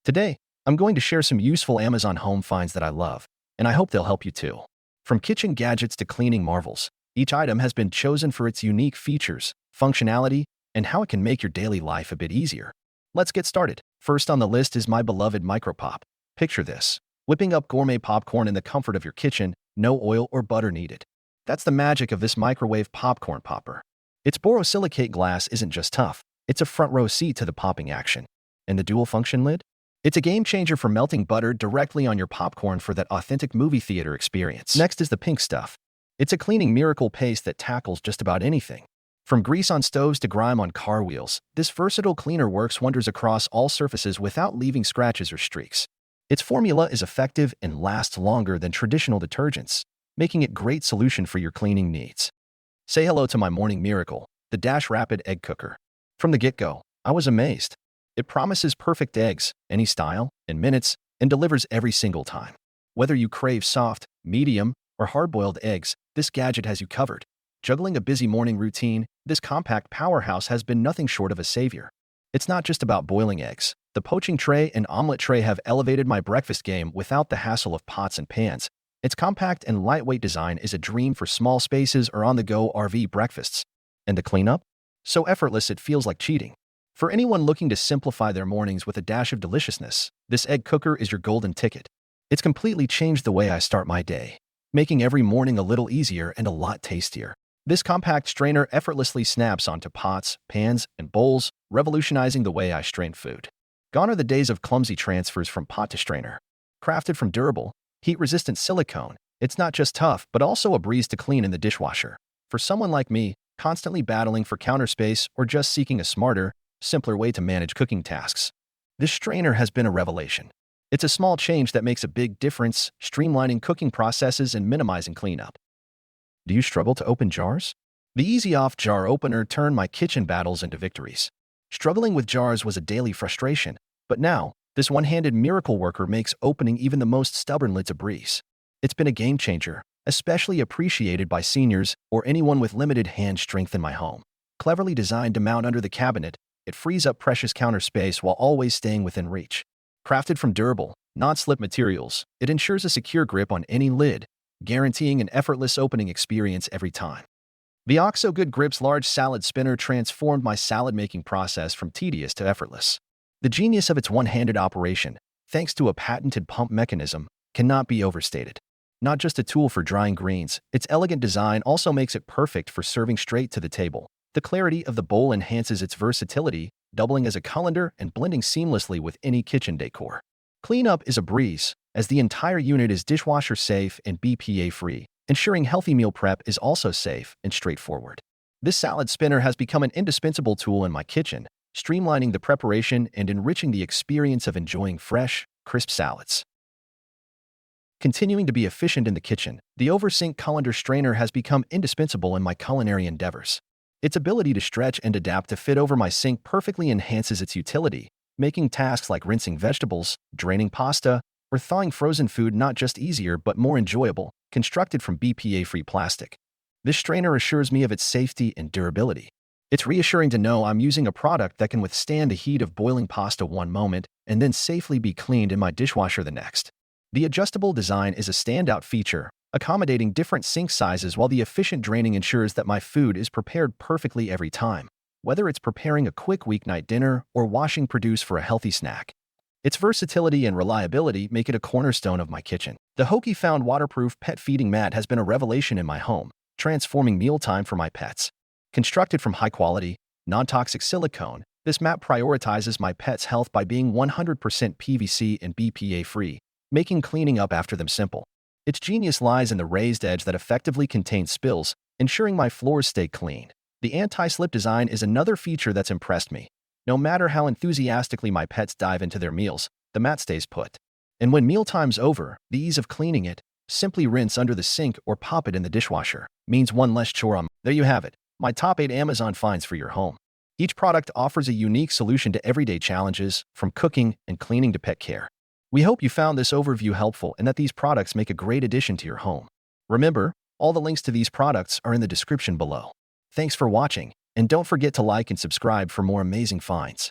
Today, I'm going to share some useful Amazon home finds that I love, and I hope they'll help you too. From kitchen gadgets to cleaning marvels, each item has been chosen for its unique features, functionality, and how it can make your daily life a bit easier. Let's get started. First on the list is my beloved Micropop. Picture this: whipping up gourmet popcorn in the comfort of your kitchen, no oil or butter needed. That's the magic of this microwave popcorn popper. Its borosilicate glass isn't just tough, it's a front row seat to the popping action. And the dual function lid? It's a game changer for melting butter directly on your popcorn for that authentic movie theater experience. Next is the pink stuff. It's a cleaning miracle paste that tackles just about anything. From grease on stoves to grime on car wheels, this versatile cleaner works wonders across all surfaces without leaving scratches or streaks. Its formula is effective and lasts longer than traditional detergents, making it a great solution for your cleaning needs. Say hello to my morning miracle, the Dash Rapid Egg Cooker. From the get-go, I was amazed. It promises perfect eggs, any style, in minutes, and delivers every single time. Whether you crave soft, medium, or hard-boiled eggs, this gadget has you covered. Juggling a busy morning routine, this compact powerhouse has been nothing short of a savior. It's not just about boiling eggs. The poaching tray and omelet tray have elevated my breakfast game without the hassle of pots and pans. Its compact and lightweight design is a dream for small spaces or on-the-go RV breakfasts. And the cleanup? So effortless it feels like cheating. For anyone looking to simplify their mornings with a dash of deliciousness, this egg cooker is your golden ticket. It's completely changed the way I start my day, making every morning a little easier and a lot tastier. This compact strainer effortlessly snaps onto pots, pans, and bowls, revolutionizing the way I strain food. Gone are the days of clumsy transfers from pot to strainer. Crafted from durable, heat-resistant silicone, it's not just tough, but also a breeze to clean in the dishwasher. For someone like me, constantly battling for counter space or just seeking a smarter, simpler way to manage cooking tasks, this strainer has been a revelation. It's a small change that makes a big difference, streamlining cooking processes and minimizing cleanup. Do you struggle to open jars? The Easy Off Jar Opener turned my kitchen battles into victories. Struggling with jars was a daily frustration, but now, this one-handed miracle worker makes opening even the most stubborn lids a breeze. It's been a game changer, especially appreciated by seniors or anyone with limited hand strength in my home. Cleverly designed to mount under the cabinet, it frees up precious counter space while always staying within reach. Crafted from durable, non-slip materials, it ensures a secure grip on any lid, guaranteeing an effortless opening experience every time. The OXO Good Grips large salad spinner transformed my salad-making process from tedious to effortless. The genius of its one-handed operation, thanks to a patented pump mechanism, cannot be overstated. Not just a tool for drying greens, its elegant design also makes it perfect for serving straight to the table. The clarity of the bowl enhances its versatility, doubling as a colander and blending seamlessly with any kitchen decor. Cleanup is a breeze, as the entire unit is dishwasher safe and BPA-free, ensuring healthy meal prep is also safe and straightforward. This salad spinner has become an indispensable tool in my kitchen, streamlining the preparation and enriching the experience of enjoying fresh, crisp salads. Continuing to be efficient in the kitchen, the Oversint colander strainer has become indispensable in my culinary endeavors. Its ability to stretch and adapt to fit over my sink perfectly enhances its utility, making tasks like rinsing vegetables, draining pasta, or thawing frozen food not just easier but more enjoyable. Constructed from BPA-free plastic, this strainer assures me of its safety and durability. It's reassuring to know I'm using a product that can withstand the heat of boiling pasta one moment and then safely be cleaned in my dishwasher the next. The adjustable design is a standout feature, accommodating different sink sizes, while the efficient draining ensures that my food is prepared perfectly every time, whether it's preparing a quick weeknight dinner or washing produce for a healthy snack. Its versatility and reliability make it a cornerstone of my kitchen. The Hoki Found waterproof pet feeding mat has been a revelation in my home, transforming mealtime for my pets. Constructed from high-quality, non-toxic silicone, this mat prioritizes my pets' health by being 100% PVC and BPA-free, making cleaning up after them simple. Its genius lies in the raised edge that effectively contains spills, ensuring my floors stay clean. The anti-slip design is another feature that's impressed me. No matter how enthusiastically my pets dive into their meals, the mat stays put. And when mealtime's over, the ease of cleaning it, simply rinse under the sink or pop it in the dishwasher, means one less chore on. There you have it, my top 8 Amazon finds for your home. Each product offers a unique solution to everyday challenges, from cooking and cleaning to pet care. We hope you found this overview helpful and that these products make a great addition to your home. Remember, all the links to these products are in the description below. Thanks for watching, and don't forget to like and subscribe for more amazing finds.